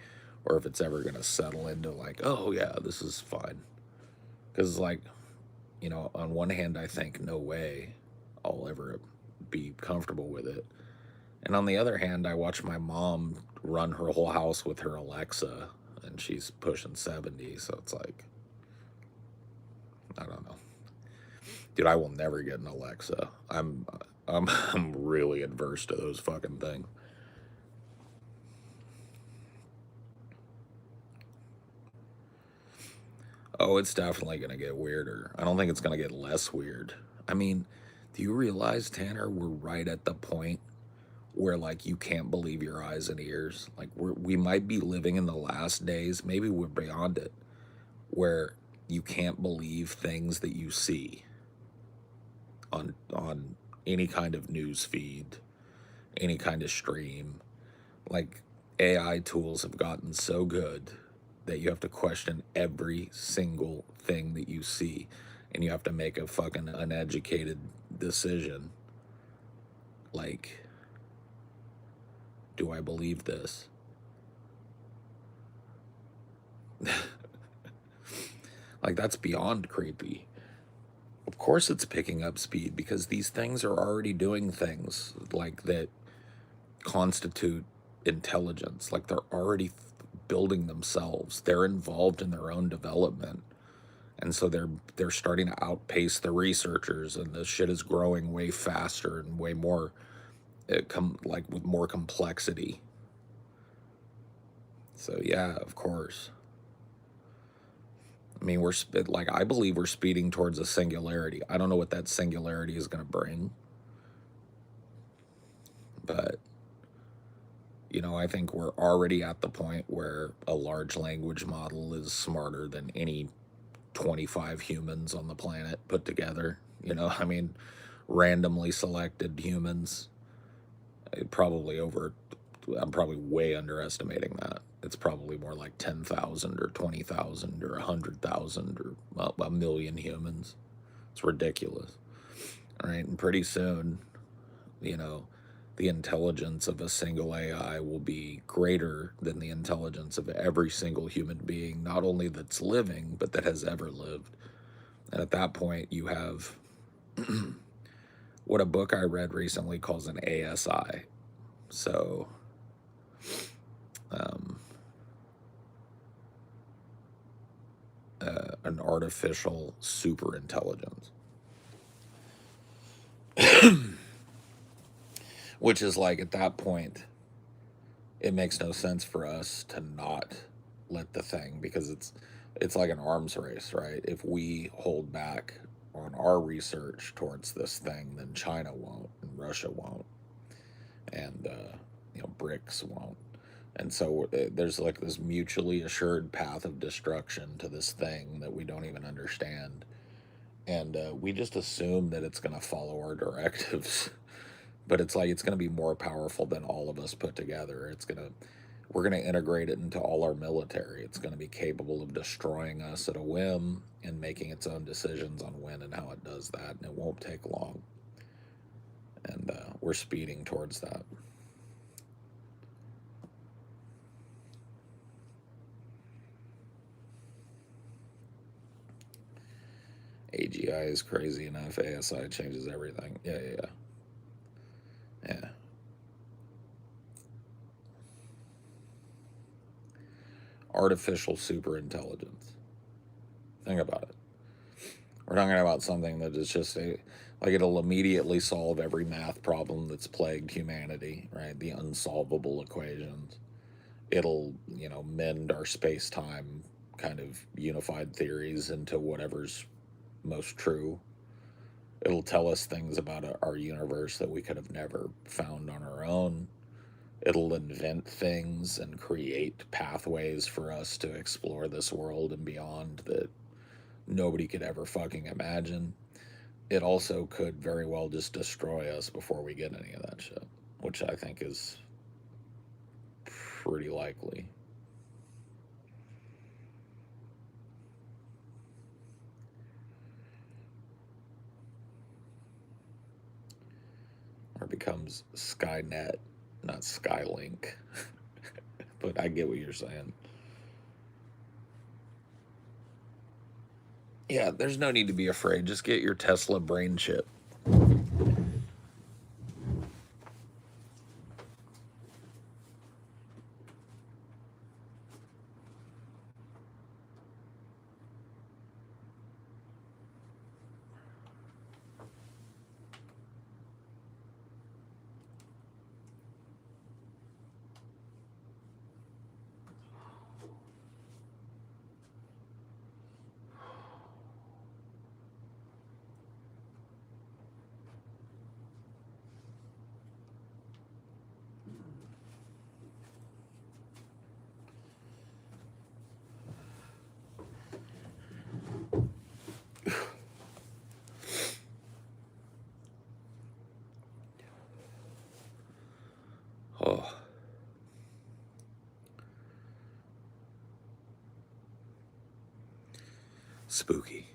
or if it's ever gonna settle into like, oh yeah, this is fine. Because like, on one hand, I think no way I'll ever be comfortable with it, and on the other hand, I watch my mom run her whole house with her Alexa, and she's pushing 70, so it's like, I don't know. Dude, I will never get an Alexa. I'm really adverse to those fucking things. Oh, it's definitely gonna get weirder. I don't think it's gonna get less weird. I mean, do you realize, Tanner, we're right at the point where like you can't believe your eyes and ears. Like we might be living in the last days, maybe we're beyond it, where you can't believe things that you see on any kind of news feed, any kind of stream. Like AI tools have gotten so good that you have to question every single thing that you see and you have to make a fucking uneducated decision. Like, do I believe this? Like, that's beyond creepy. Of course it's picking up speed because these things are already doing things like that constitute intelligence. Like they're already building themselves. They're involved in their own development. And so they're starting to outpace the researchers, and the shit is growing way faster and way more like with more complexity. So yeah, of course. I mean, like I believe we're speeding towards a singularity. I don't know what that singularity is going to bring, but I think we're already at the point where a large language model is smarter than any 25 humans on the planet put together. I mean, randomly selected humans. I'm probably way underestimating that. It's probably more like 10,000 or 20,000 or 100,000 or a million humans. It's ridiculous. All right. And pretty soon, the intelligence of a single AI will be greater than the intelligence of every single human being, not only that's living, but that has ever lived. And at that point, you have what a book I read recently calls an ASI. So, an artificial super intelligence. Which is like, at that point, it makes no sense for us to not let the thing, because it's it's like an arms race, right? If we hold back on our research towards this thing, then China won't, and Russia won't, and BRICS won't. And so there's like this mutually assured path of destruction to this thing that we don't even understand, and we just assume that it's going to follow our directives. But it's like it's going to be more powerful than all of us put together. We're going to integrate it into all our military. It's going to be capable of destroying us at a whim and making its own decisions on when and how it does that, and it won't take long. And we're speeding towards that. AGI is crazy enough. ASI changes everything. Yeah. Artificial superintelligence. Think about it. We're talking about something that is just like it'll immediately solve every math problem that's plagued humanity, right? The unsolvable equations. It'll, mend our space time kind of unified theories into whatever's most true. It'll tell us things about our universe that we could have never found on our own. It'll invent things and create pathways for us to explore this world and beyond that nobody could ever fucking imagine. It also could very well just destroy us before we get any of that shit, which I think is pretty likely. Or becomes Skynet, not Skylink. But I get what you're saying. Yeah, there's no need to be afraid. Just get your Tesla brain chip. Oh. Spooky.